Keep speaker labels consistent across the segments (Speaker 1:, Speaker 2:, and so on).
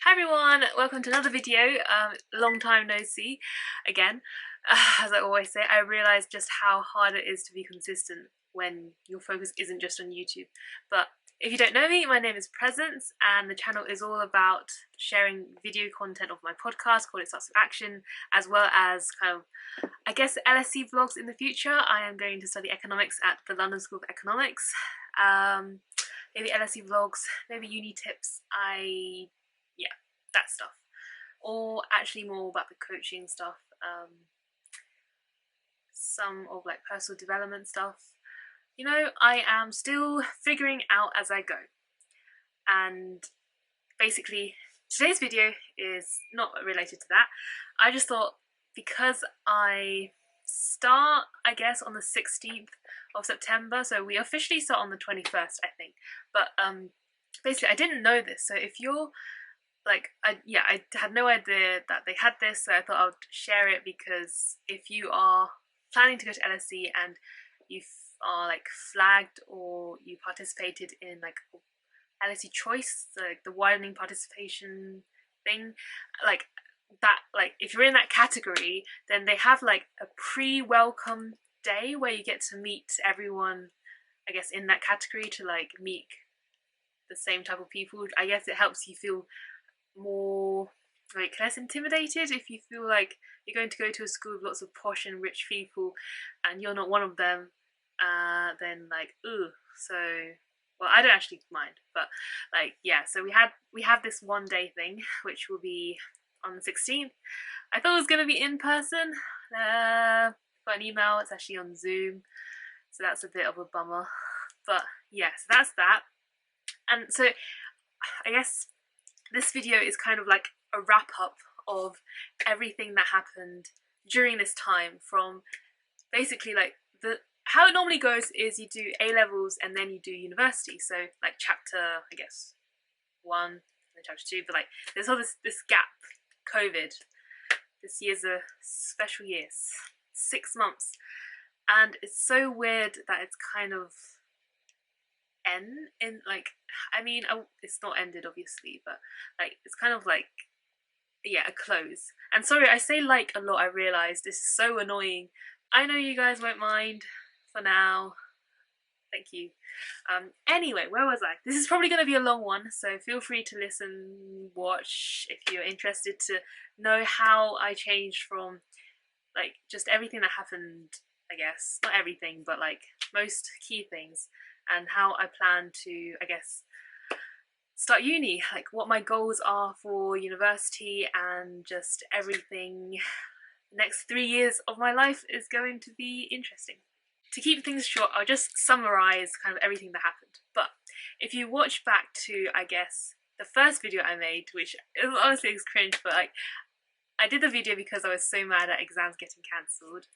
Speaker 1: Hi everyone, welcome to another video. Long time no see again. As I always say, I realise just how hard it is to be consistent when your focus isn't just on YouTube. But if you don't know me, my name is Presence and the channel is all about sharing video content of my podcast called It Starts With Action, as well as kind of, I guess, LSE vlogs in the future. I am going to study economics at the London School of Economics. Maybe LSE vlogs, maybe uni tips. Yeah, that stuff, or actually more about the coaching stuff, some of like personal development stuff. I am still figuring out as I go, and basically today's video is not related to that. I just thought, because I start, I guess, on the 16th of September, so we officially start on the 21st, I think, but basically I didn't know this, so if you're like, I had no idea that they had this, so I thought I would share it, because if you are planning to go to LSE and you are like flagged or you participated in like LSE Choice, like the widening participation thing, like that, like if you're in that category, then they have like a pre-welcome day where you get to meet everyone, I guess, in that category, to like meet the same type of people. I guess it helps you feel more like less intimidated if you feel like you're going to go to a school with lots of posh and rich people and you're not one of them. Then like, ooh, so, well, I don't actually mind, but like, yeah, so we have this one day thing which will be on the 16th. I thought it was going to be in person. Got an email, it's actually on Zoom, so that's a bit of a bummer, but yeah, so that's that. And so I guess this video is kind of like a wrap up of everything that happened during this time, from basically like how it normally goes is you do A levels and then you do university. So like chapter, I guess, 1 and chapter 2, but like there's all this gap. COVID, this year's a special year, 6 months, and it's so weird that it's kind of in like, I mean, it's not ended obviously, but like it's kind of like, yeah, a close. And sorry, I say like a lot, I realise this is so annoying. I know you guys won't mind for now. Thank you. Anyway, where was I? This is probably going to be a long one, so feel free to listen, watch if you're interested to know how I changed from like just everything that happened, I guess, not everything, but like most key things, and how I plan to, I guess, start uni, like what my goals are for university, and just everything. The next 3 years of my life is going to be interesting. To keep things short, I'll just summarise kind of everything that happened. But if you watch back to, I guess, the first video I made, which honestly is cringe, but like, I did the video because I was so mad at exams getting cancelled,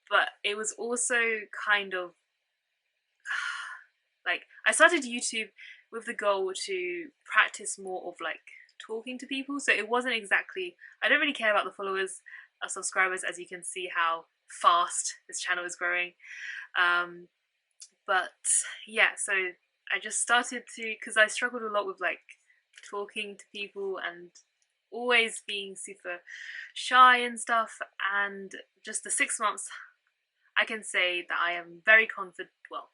Speaker 1: but it was also kind of like, I started YouTube with the goal to practice more of like talking to people, so it wasn't exactly, I don't really care about the followers or subscribers, as you can see how fast this channel is growing. But yeah, so I just started to, because I struggled a lot with like talking to people and always being super shy and stuff, and just the 6 months, I can say that I am very confident, well,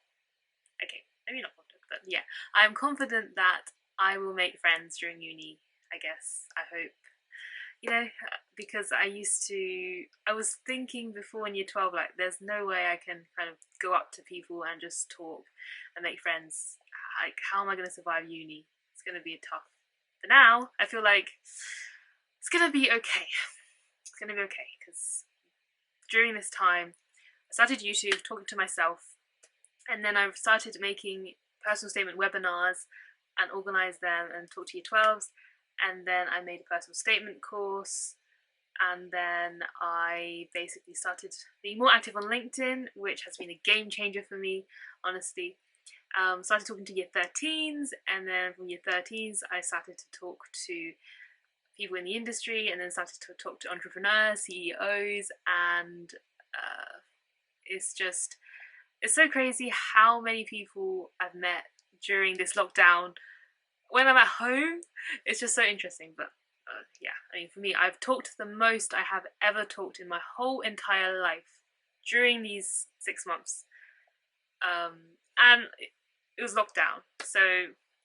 Speaker 1: okay, maybe not confident, but yeah, I am confident that I will make friends during uni, I guess, I hope. Because I was thinking before in year 12, like, there's no way I can kind of go up to people and just talk and make friends. Like, how am I going to survive uni? It's going to be tough. But now, I feel like it's going to be okay. It's going to be okay, because during this time, I started YouTube, talking to myself, and then I've started making personal statement webinars and organise them and talk to year 12s. And then I made a personal statement course, and then I basically started being more active on LinkedIn, which has been a game changer for me, honestly. Started talking to year 13s, and then from year 13s I started to talk to people in the industry, and then started to talk to entrepreneurs, CEOs, and it's so crazy how many people I've met during this lockdown, when I'm at home, it's just so interesting. But yeah, I mean, for me, I've talked the most I have ever talked in my whole entire life during these 6 months. And it was lockdown, so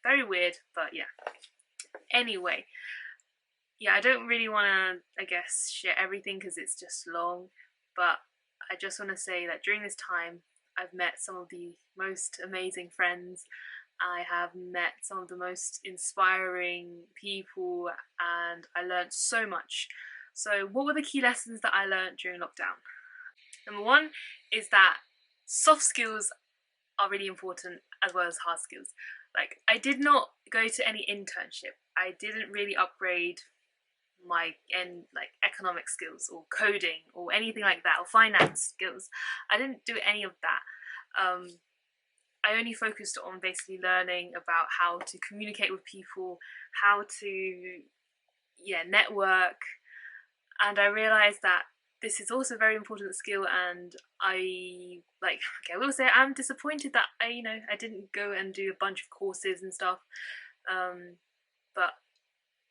Speaker 1: very weird, but yeah. Anyway, yeah, I don't really want to, I guess, share everything because it's just long, but I just want to say that during this time, I've met some of the most amazing friends. I have met some of the most inspiring people, and I learned so much. So, what were the key lessons that I learned during lockdown? Number one is that soft skills are really important as well as hard skills. Like, I did not go to any internship. I didn't really upgrade my like economic skills or coding or anything like that, or finance skills. I didn't do any of that. I only focused on basically learning about how to communicate with people, how to network, and I realized that this is also a very important skill. And I I will say I'm disappointed that I didn't go and do a bunch of courses and stuff. But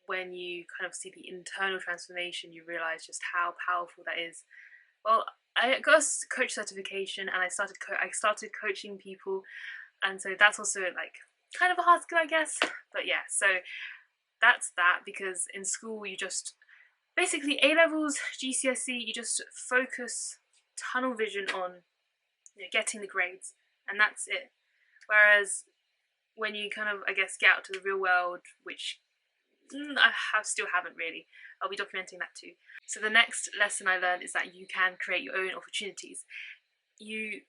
Speaker 1: when you kind of see the internal transformation, you realize just how powerful that is. Well, I got a coach certification, and I started coaching people, and so that's also like kind of a hard skill, I guess. But yeah, so that's that, because in school you just basically A levels, GCSE, you just focus tunnel vision on getting the grades, and that's it. Whereas when you kind of, I guess, get out to the real world, which still haven't really. I'll be documenting that too. So the next lesson I learned is that you can create your own opportunities. You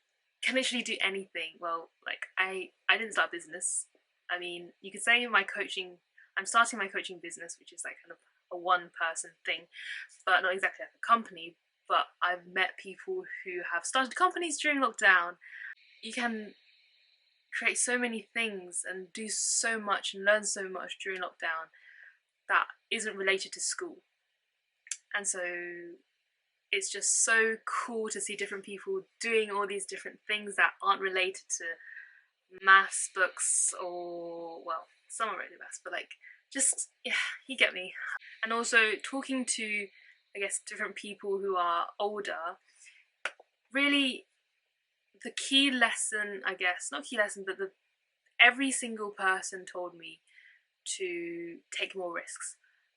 Speaker 1: can literally do anything. Well, like I didn't start a business. I mean, you could say I'm starting my coaching business, which is like kind of a one-person thing, but not exactly like a company. But I've met people who have started companies during lockdown. You can create so many things and do so much and learn so much during lockdown that isn't related to school. And so it's just so cool to see different people doing all these different things that aren't related to maths books, or well, some are related to maths, but like just you get me. And also talking to, I guess, different people who are older, really the key lesson, I guess, not key lesson, but every single person told me to take more risks.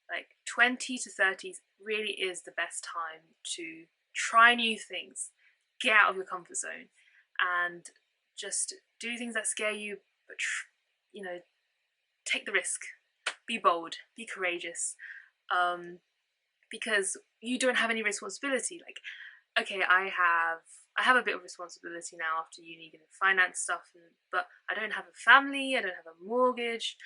Speaker 1: Like 20 to 30s really is the best time to try new things, get out of your comfort zone, and just do things that scare you, but take the risk, be bold, be courageous, because you don't have any responsibility. Like, okay, I have a bit of responsibility now after uni and finance stuff, but I don't have a family, I don't have a mortgage.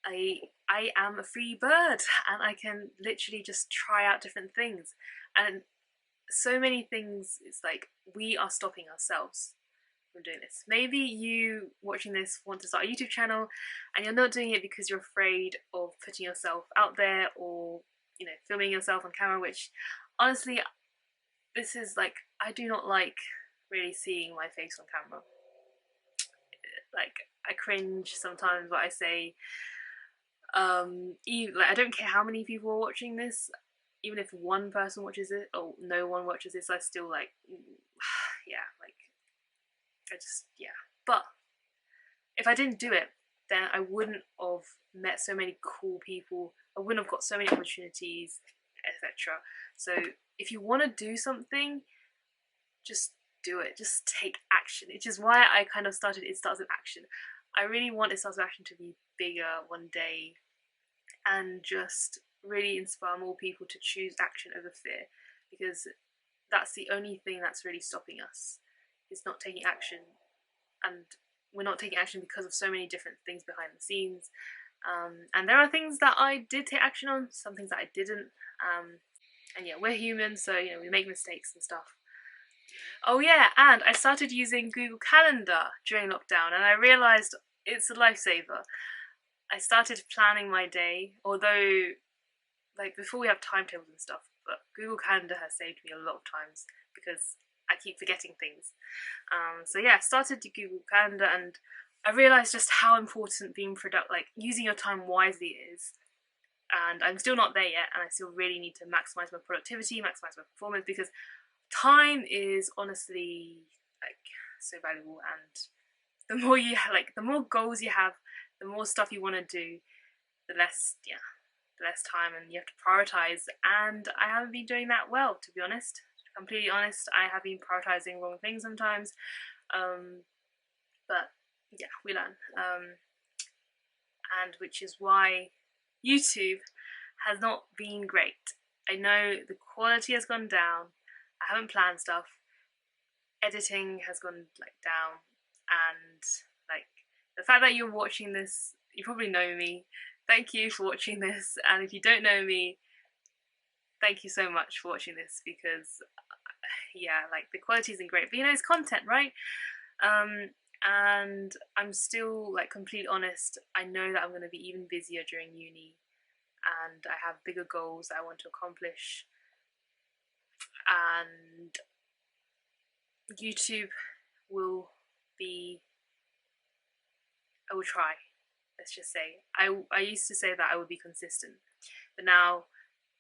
Speaker 1: I am a free bird, and I can literally just try out different things. And so many things, it's like we are stopping ourselves from doing this. Maybe you watching this want to start a YouTube channel and you're not doing it because you're afraid of putting yourself out there, or filming yourself on camera, which honestly, this is like, I do not like really seeing my face on camera. Like, I cringe sometimes what I say. I don't care how many people are watching this, even if one person watches it or no one watches this, I still like yeah, like I just but if I didn't do it, then I wouldn't have met so many cool people, I wouldn't have got so many opportunities, etc. So if you want to do something, just do it, just take action, which is why I kind of started It Starts With Action. I really want It Starts With Action to be bigger one day, and just really inspire more people to choose action over fear, because that's the only thing that's really stopping us, is not taking action. And we're not taking action because of so many different things behind the scenes. And there are things that I did take action on, some things that I didn't. And yeah, we're human, so we make mistakes and stuff. Oh yeah, and I started using Google Calendar during lockdown, and I realised it's a lifesaver. I started planning my day, although like before we have timetables and stuff, but Google Calendar has saved me a lot of times because I keep forgetting things. So yeah, I started the Google Calendar, and I realised just how important being like using your time wisely is. And I'm still not there yet, and I still really need to maximize my productivity, maximize my performance, because time is honestly like so valuable. And the more you like, the more goals you have, the more stuff you want to do, the less, yeah, the less time, and you have to prioritize. And I haven't been doing that well, to be honest. Completely honest, I have been prioritizing wrong things sometimes. But yeah, we learn. And which is why YouTube has not been great. I know the quality has gone down. I haven't planned stuff. Editing has gone like down, and like the fact that you're watching this, you probably know me. Thank you for watching this, and if you don't know me, thank you so much for watching this, because yeah, like the quality isn't great, but you know, it's content, right? And I'm still like completely honest. I know that I'm going to be even busier during uni, and I have bigger goals that I want to accomplish. And YouTube will be, I will try. Let's just say I used to say that I would be consistent, but now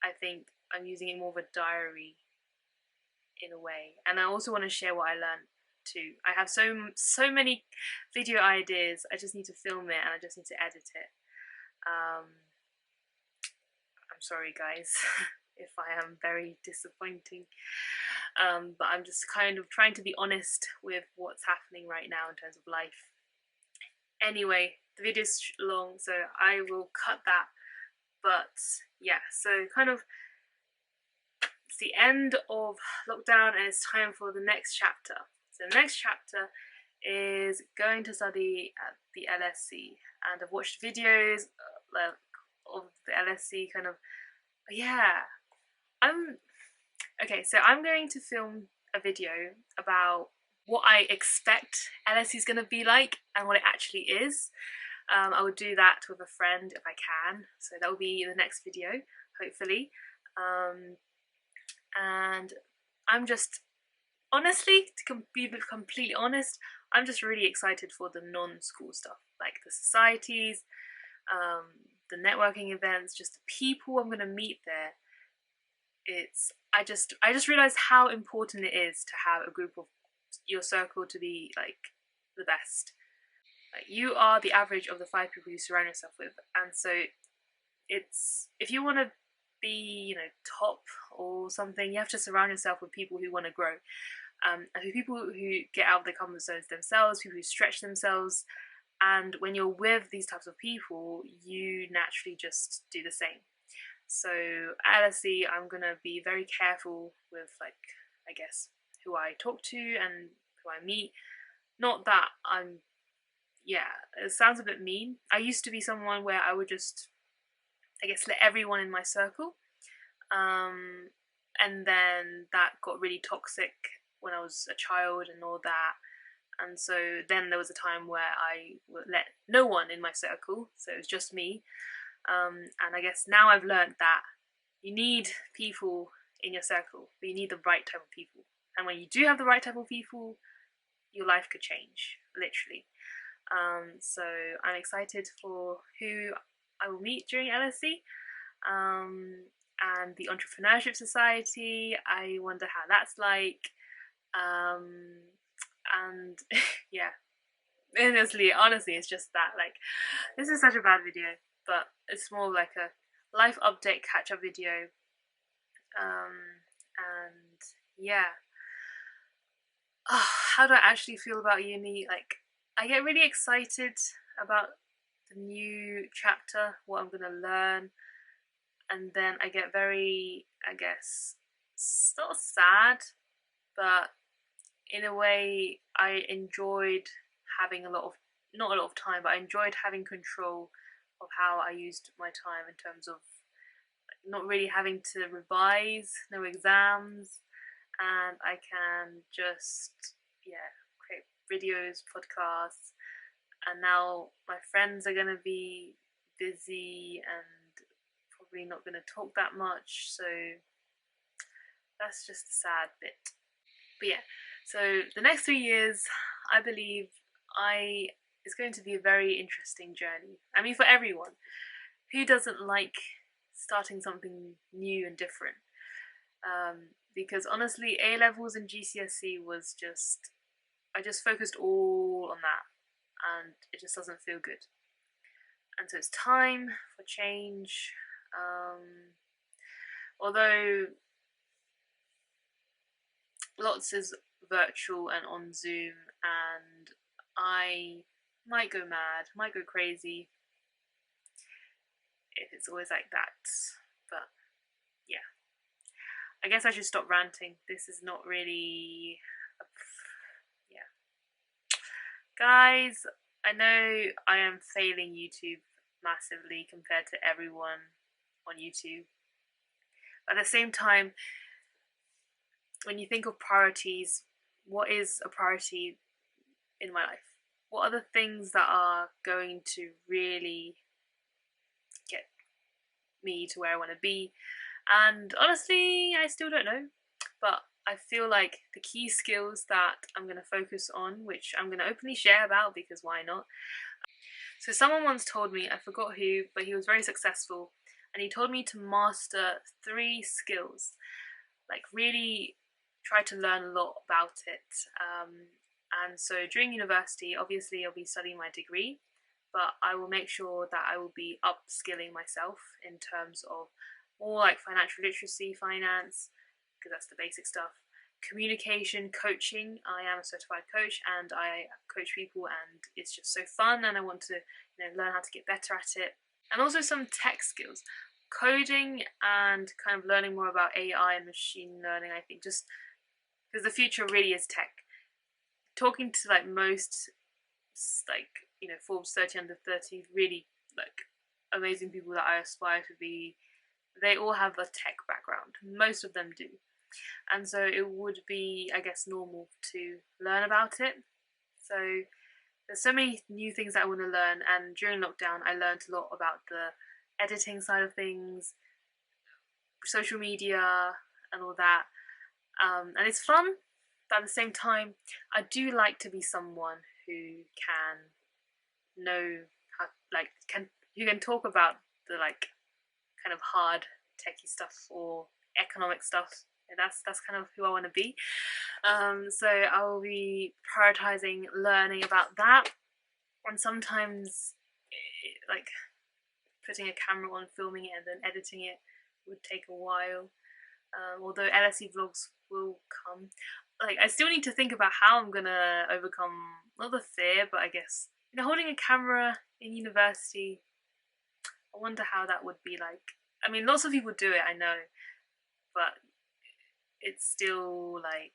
Speaker 1: I think I'm using it more of a diary in a way. And I also want to share what I learned too. I have so many video ideas. I just need to film it, and I just need to edit it. I'm sorry guys if I am very disappointing, but I'm just kind of trying to be honest with what's happening right now in terms of life. Anyway, the video's long, so I will cut that. But yeah, so kind of it's the end of lockdown, and it's time for the next chapter. So the next chapter is going to study at the LSE, and I've watched videos of the LSE kind of, yeah. Okay, so I'm going to film a video about what I expect LSE is going to be like and what it actually is. I will do that with a friend if I can, so that will be the next video, hopefully. And I'm just, honestly, to be completely honest, I'm just really excited for the non-school stuff, like the societies, the networking events, just the people I'm going to meet there. I just realized how important it is to have a group of your circle to be like the best. Like, you are the average of the 5 people you surround yourself with, and so it's, if you want to be, you know, top or something, you have to surround yourself with people who want to grow, and people who get out of their comfort zones themselves, people who stretch themselves. And when you're with these types of people, you naturally just do the same. So at LSE, I'm gonna be very careful with, like, I guess, who I talk to and who I meet. Not that I'm, yeah, it sounds a bit mean. I used to be someone where I would just, I guess, let everyone in my circle. And then that got really toxic when I was a child and all that. And so then there was a time where I would let no one in my circle, so it was just me. And I guess now I've learned that you need people in your circle, but you need the right type of people. And when you do have the right type of people, your life could change, literally. So I'm excited for who I will meet during LSE. And the Entrepreneurship Society, I wonder how that's like. And yeah, honestly, it's just that, like, this is such a bad video, but it's more like a life update catch-up video. And yeah, how do I actually feel about uni? Like, I get really excited about the new chapter, what I'm gonna learn, and then I get very, I guess, not sad, but in a way I enjoyed having not a lot of time, but I enjoyed having control of how I used my time, in terms of not really having to revise, no exams, and I can just, yeah, create videos, podcasts. And now my friends are gonna be busy and probably not gonna talk that much, so that's just a sad bit. But yeah, so the next 3 years, I believe I it's going to be a very interesting journey. I mean, for everyone. Who doesn't like starting something new and different? Because honestly, A levels and GCSE was just, I just focused all on that, and it just doesn't feel good. And so it's time for change. Although lots is virtual and on Zoom, and I might go mad, might go crazy if it's always like that. But yeah, I guess I should stop ranting. This is not really. Yeah. Guys, I know I am failing YouTube massively compared to everyone on YouTube. At the same time, when you think of priorities, what is a priority in my life? What are the things that are going to really get me to where I want to be? And honestly, I still don't know. But I feel like the key skills that I'm going to focus on, which I'm going to openly share about because why not? So someone once told me, I forgot who, but he was very successful, and he told me to master 3 skills. Like really try to learn a lot about it. And so during university, obviously I'll be studying my degree, but I will make sure that I will be upskilling myself in terms of more like financial literacy, finance, because that's the basic stuff. Communication, coaching. I am a certified coach and I coach people, and it's just so fun, and I want to learn how to get better at it. And also some tech skills, coding, and kind of learning more about AI and machine learning. I think just because the future really is tech. Talking to like most Forbes 30 under 30 really like amazing people that I aspire to be, they all have a tech background. Most of them do. And so it would be, I guess, normal to learn about it. So there's so many new things that I want to learn, and during lockdown I learned a lot about the editing side of things, social media and all that. And it's fun, but at the same time I do like to be someone who can know how, you can talk about the kind of hard techie stuff or economic stuff. And that's kind of who I want to be. So I will be prioritizing learning about that, and sometimes like putting a camera on, filming it, and then editing it would take a while. Although LSE vlogs will come, like I still need to think about how I'm gonna overcome not the fear, but I guess holding a camera in university. I wonder how that would be like. I mean, lots of people do it, I know, but it's still like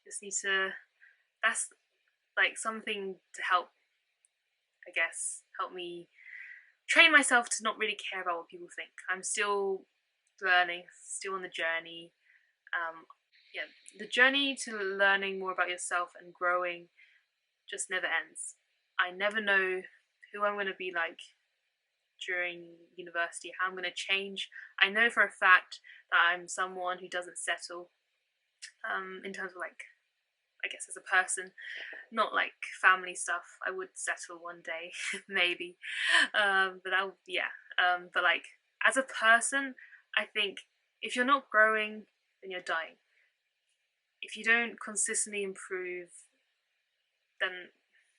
Speaker 1: just need to. That's like something to help, I guess, help me train myself to not really care about what people think. I'm still learning, still on the journey. Yeah, the journey to learning more about yourself and growing just never ends. I never know who I'm going to be like during university, how I'm going to change. I know for a fact that I'm someone who doesn't settle, in terms of like, I guess as a person, not like family stuff. I would settle one day, maybe, but but like as a person, I think if you're not growing, then you're dying. If you don't consistently improve, then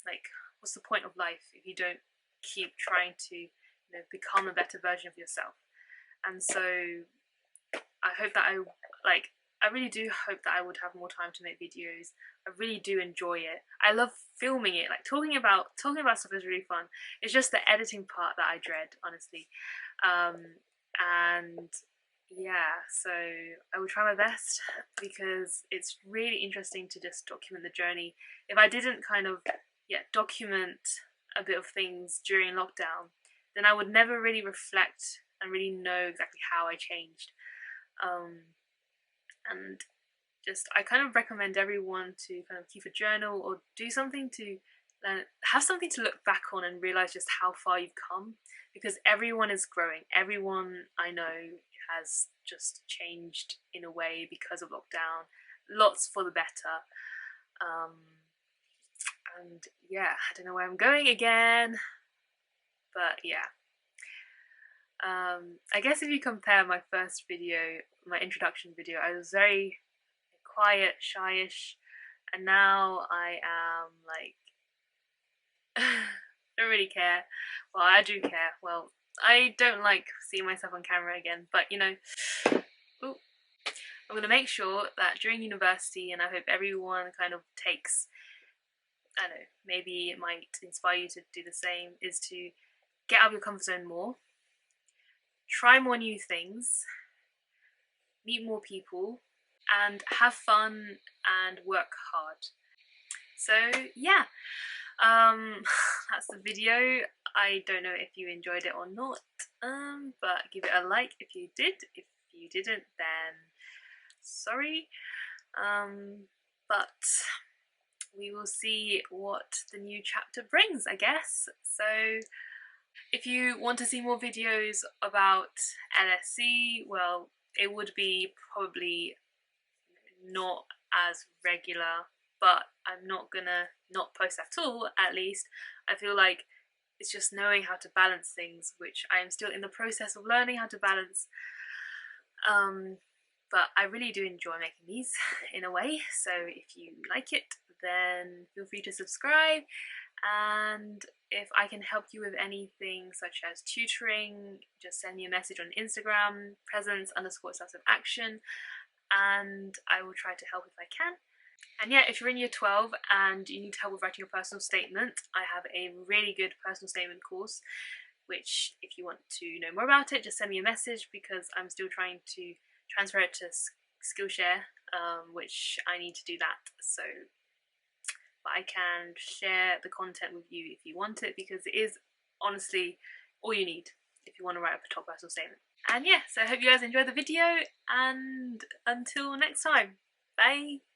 Speaker 1: like what's the point of life if you don't keep trying to become a better version of yourself? And so I hope that I really do hope that I would have more time to make videos. I really do enjoy it. I love filming it. Like talking about stuff is really fun. It's just the editing part that I dread, honestly. And yeah, so I will try my best because it's really interesting to just document the journey. If I didn't kind of document a bit of things during lockdown, then I would never really reflect and really know exactly how I changed. And just I kind of recommend everyone to kind of keep a journal or do something to have something to look back on and realize just how far you've come, because everyone is growing. Everyone I know has just changed in a way because of lockdown, lots for the better. And yeah, I don't know where I'm going again, but yeah. I guess if you compare my first video, my introduction video, I was very quiet, shyish, and now I am like, don't really care. Well, I do care. Well, I don't like seeing myself on camera again, but you know, ooh, I'm gonna make sure that during university, and I hope everyone kind of takes, I don't know, maybe it might inspire you to do the same, is to get out of your comfort zone more, try more new things, meet more people, and have fun and work hard. So yeah, that's the video. I don't know if you enjoyed it or not, but give it a like if you did. If you didn't, then sorry. But we will see what the new chapter brings, I guess. So if you want to see more videos about LSE, well, it would be probably not as regular, but I'm not gonna not post at all, at least. I feel like it's just knowing how to balance things, which I am still in the process of learning how to balance. But I really do enjoy making these in a way, so if you like it, then feel free to subscribe. And if I can help you with anything such as tutoring, just send me a message on Instagram, presence_starts_of_action, and I will try to help if I can. And yeah, if you're in year 12 and you need help with writing your personal statement, I have a really good personal statement course, which if you want to know more about it, just send me a message, because I'm still trying to transfer it to Skillshare, which I need to do that. So, but I can share the content with you if you want it, because it is honestly all you need if you want to write a top personal statement. And yeah, so I hope you guys enjoyed the video, and until next time, bye!